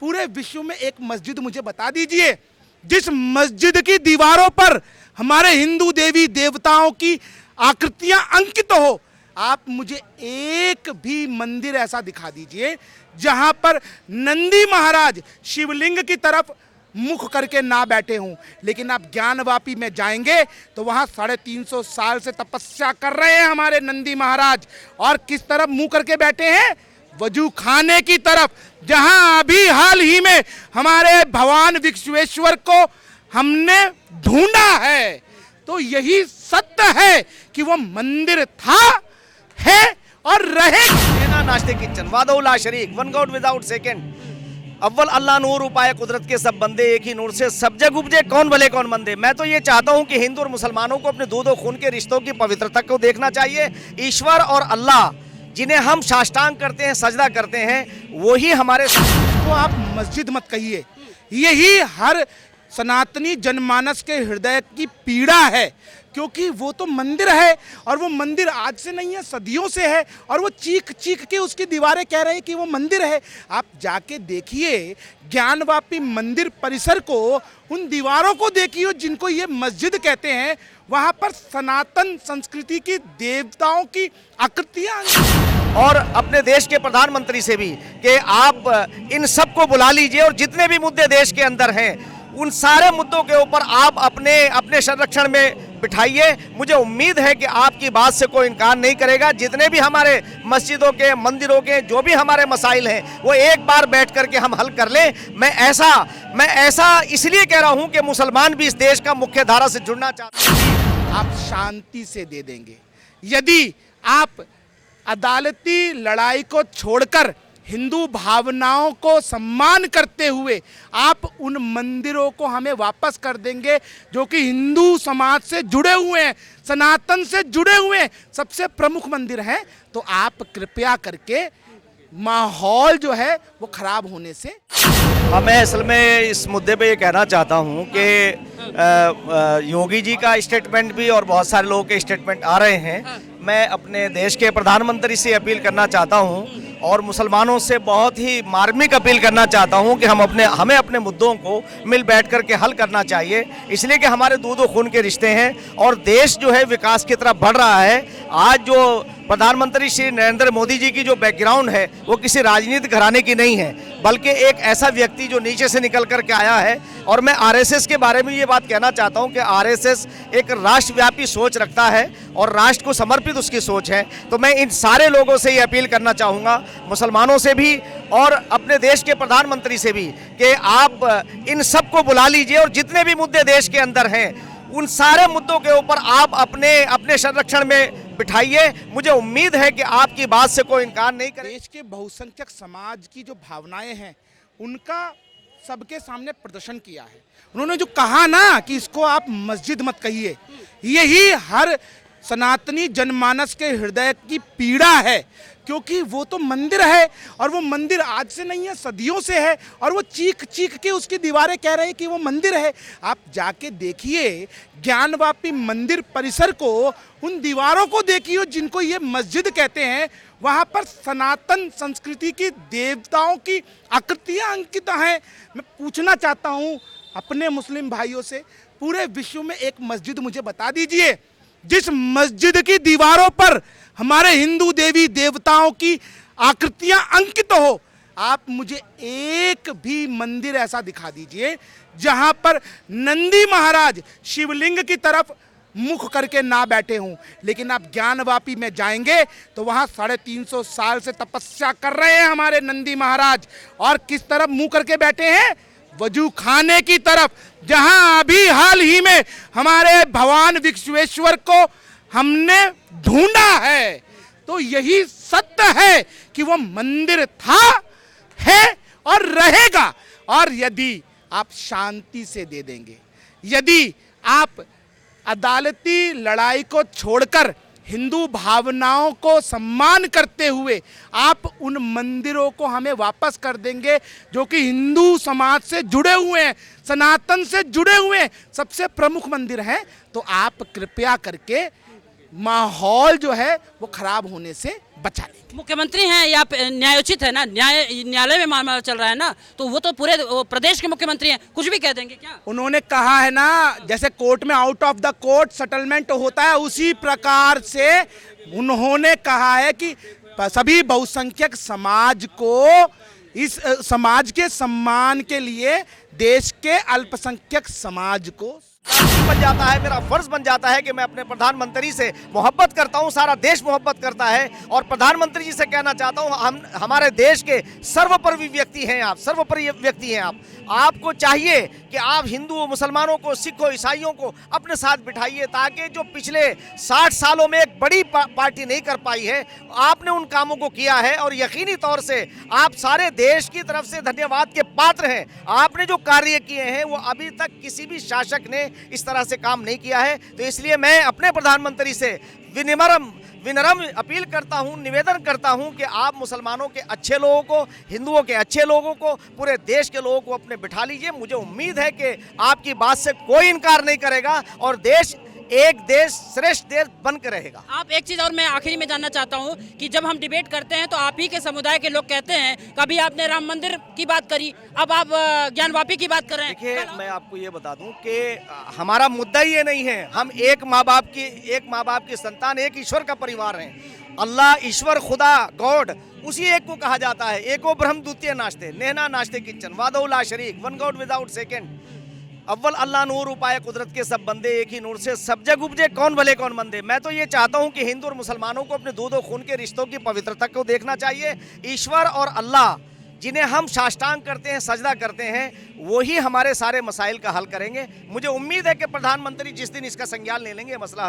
पूरे विश्व में एक मस्जिद मुझे बता दीजिए जिस मस्जिद की दीवारों पर हमारे हिंदू देवी देवताओं की आकृतियां अंकित हो। आप मुझे एक भी मंदिर ऐसा दिखा दीजिए जहां पर नंदी महाराज शिवलिंग की तरफ मुख करके ना बैठे हों। लेकिन आप ज्ञानवापी में जाएंगे तो वहां 350 साल से तपस्या कर रहे हैं हमारे नंदी महाराज, और किस तरफ मुंह करके बैठे हैं? वजू खाने की तरफ, जहां अभी हाल ही में हमारे भगवान विश्वेश्वर को हमने ढूंढा है। तो यही सत्य है कि वो मंदिर था, है और रहेगा। नास्तिक किचन वादौला शरीक वन गॉड विदाउट सेकंड। अव्वल अल्लाह नूर उपाय कुदरत के सब बंदे, एक ही नूर से सब जग उपजे, कौन भले कौन मंदे। मैं तो ये चाहता हूँ कि हिंदू और मुसलमानों को अपने दूध और खून के रिश्तों की पवित्रता को देखना चाहिए। ईश्वर और अल्लाह जिन्हें हम साष्टांग करते हैं, सजदा करते हैं, वही हमारे। तो आप मस्जिद मत कहिए, यही हर सनातनी जनमानस के हृदय की पीड़ा है, क्योंकि वो तो मंदिर है और वो मंदिर आज से नहीं है, सदियों से है, और वो चीख चीख के उसकी दीवारें कह रहे हैं कि वो मंदिर है। आप जाके देखिए ज्ञानवापी मंदिर परिसर को, उन दीवारों को देखिए जिनको ये मस्जिद कहते हैं। वहाँ पर सनातन संस्कृति की देवताओं की आकृतियाँ। और अपने देश के प्रधानमंत्री से भी कि आप इन सबको बुला लीजिए और जितने भी मुद्दे देश के अंदर हैं उन सारे मुद्दों के ऊपर आप अपने संरक्षण में बिठाइए। मुझे उम्मीद है कि आपकी बात से कोई इनकार नहीं करेगा। जितने भी हमारे मस्जिदों के, मंदिरों के जो भी हमारे मसाइल हैं वो एक बार बैठ करके हम हल कर लें। मैं ऐसा इसलिए कह रहा हूं कि मुसलमान भी इस देश का मुख्य धारा से जुड़ना चाहते हैं। आप शांति से दे देंगे यदि आप अदालती लड़ाई को छोड़कर हिंदू भावनाओं को सम्मान करते हुए आप उन मंदिरों को हमें वापस कर देंगे जो कि हिंदू समाज से जुड़े हुए हैं, सनातन से जुड़े हुए हैं, सबसे प्रमुख मंदिर हैं। तो आप कृपया करके माहौल जो है वो खराब होने से। मैं असल में इस मुद्दे पे ये कहना चाहता हूँ कि योगी जी का स्टेटमेंट भी और बहुत सारे लोगों के स्टेटमेंट आ रहे हैं। मैं अपने देश के प्रधानमंत्री से अपील करना चाहता हूँ और मुसलमानों से बहुत ही मार्मिक अपील करना चाहता हूँ कि हमें अपने मुद्दों को मिल बैठ कर के हल करना चाहिए, इसलिए कि हमारे दूध और खून के रिश्ते हैं और देश जो है विकास की तरफ बढ़ रहा है। आज जो प्रधानमंत्री श्री नरेंद्र मोदी जी की जो बैकग्राउंड है वो किसी राजनीतिक घराने की नहीं है, बल्कि एक ऐसा व्यक्ति जो नीचे से निकल कर के आया है। और मैं आरएसएस के बारे में ये बात कहना चाहता हूँ कि आरएसएस एक राष्ट्रव्यापी सोच रखता है और राष्ट्र को समर्पित उसकी सोच है। तो मैं इन सारे लोगों से ये अपील करना चाहूँगा, मुसलमानों से भी और अपने देश के प्रधानमंत्री से भी, कि आप इन सबको बुला लीजिए और जितने भी मुद्दे देश के अंदर हैं उन सारे मुद्दों के ऊपर आप अपने संरक्षण में बिठाइए। मुझे उम्मीद है कि आपकी बात से कोई इनकार नहीं करेगा। देश के बहुसंख्यक समाज की जो भावनाएं हैं उनका सबके सामने प्रदर्शन किया है। उन्होंने जो कहा ना कि इसको आप मस्जिद मत कहिए, यही हर सनातनी जनमानस के हृदय की पीड़ा है, क्योंकि वो तो मंदिर है और वो मंदिर आज से नहीं है, सदियों से है, और वो चीख चीख के उसकी दीवारें कह रहे हैं कि वो मंदिर है। आप जाके देखिए ज्ञानवापी मंदिर परिसर को, उन दीवारों को देखिए जिनको ये मस्जिद कहते हैं। वहाँ पर सनातन संस्कृति की देवताओं की आकृतियाँ अंकित हैं। मैं पूछना चाहता हूँ अपने मुस्लिम भाइयों से, पूरे विश्व में एक मस्जिद मुझे बता दीजिए जिस मस्जिद की दीवारों पर हमारे हिंदू देवी देवताओं की आकृतियां अंकित हो। आप मुझे एक भी मंदिर ऐसा दिखा दीजिए जहां पर नंदी महाराज शिवलिंग की तरफ मुख करके ना बैठे हों। लेकिन आप ज्ञानवापी में जाएंगे तो वहां 350 साल से तपस्या कर रहे हैं हमारे नंदी महाराज, और किस तरफ मुंह करके बैठे हैं? वजू खाने की तरफ, जहां अभी हाल ही में हमारे भगवान विश्वेश्वर को हमने ढूंढा है। तो यही सत्य है कि वो मंदिर था, है और रहेगा। और यदि आप शांति से दे देंगे, यदि आप अदालती लड़ाई को छोड़कर हिंदू भावनाओं को सम्मान करते हुए आप उन मंदिरों को हमें वापस कर देंगे जो कि हिंदू समाज से जुड़े हुए हैं, सनातन से जुड़े हुए हैं, सबसे प्रमुख मंदिर हैं। तो आप कृपया करके माहौल जो है वो खराब होने से बचा लेंगे। मुख्यमंत्री हैं या न्यायोचित है ना, न्यायालय में मामला चल रहा है ना, तो वो तो पूरे प्रदेश के मुख्यमंत्री हैं, कुछ भी कह देंगे क्या? उन्होंने कहा है ना, जैसे कोर्ट में out of the court settlement होता है, उसी प्रकार से उन्होंने कहा है कि सभी बहुसंख्यक समाज को, इस समाज के सम्मान के लिए देश के अल्पसंख्यक समाज को बन जाता है, मेरा फर्ज बन जाता है कि मैं अपने प्रधानमंत्री से मोहब्बत करता हूं, सारा देश मोहब्बत करता है और प्रधानमंत्री जी से कहना चाहता हूं, हम हमारे देश के सर्वोपरि व्यक्ति हैं आप, सर्वोपरि व्यक्ति हैं आप। आपको चाहिए कि आप हिंदुओं, मुसलमानों को, सिखों, ईसाइयों को अपने साथ बिठाइए, ताकि जो पिछले 60 सालों में एक बड़ी पार्टी नहीं कर पाई है, आपने उन कामों को किया है और यकीनी तौर से आप सारे देश की तरफ से धन्यवाद के पात्र हैं। आपने जो कार्य किए हैं वो अभी तक किसी भी शासक ने इस तरह से काम नहीं किया है। तो इसलिए मैं अपने प्रधानमंत्री से विनम्र अपील करता हूं, निवेदन करता हूं कि आप मुसलमानों के अच्छे लोगों को, हिंदुओं के अच्छे लोगों को, पूरे देश के लोगों को अपने बिठा लीजिए। मुझे उम्मीद है कि आपकी बात से कोई इनकार नहीं करेगा और देश एक देश श्रेष्ठ देश बन के रहेगा। आप एक चीज और मैं आखिरी में जानना चाहता हूं कि जब हम डिबेट करते हैं तो आप ही के समुदाय के लोग कहते हैं, कभी आपने राम मंदिर की बात करी, अब आप ज्ञानवापी की बात कर रहे हैं। देखिए, मैं आपको ये बता दूं कि हमारा मुद्दा ये नहीं है, हम एक माँ बाप की संतान, एक ईश्वर का परिवार हैं। अल्लाह, ईश्वर, खुदा, गॉड, उसी एक को कहा जाता है। एको ब्रह्म द्वितीय नाश्ते, नेहना नाश्ते किचन, वादो ला शरीक, वन गॉड विदाउट सेकंड, अव्वल अल्लाह नूर, उपाय कुदरत के सब बंदे, एक ही नूर से सब जग उपजे, कौन भले कौन मंदे। मैं तो ये चाहता हूं कि हिंदू और मुसलमानों को अपने दूध और खून के रिश्तों की पवित्रता को देखना चाहिए। ईश्वर और अल्लाह जिन्हें हम साष्टांग करते हैं, सजदा करते हैं, वही हमारे सारे मसाइल का हल करेंगे। मुझे उम्मीद है कि प्रधानमंत्री जिस दिन इसका संज्ञान ले लेंगे, मसला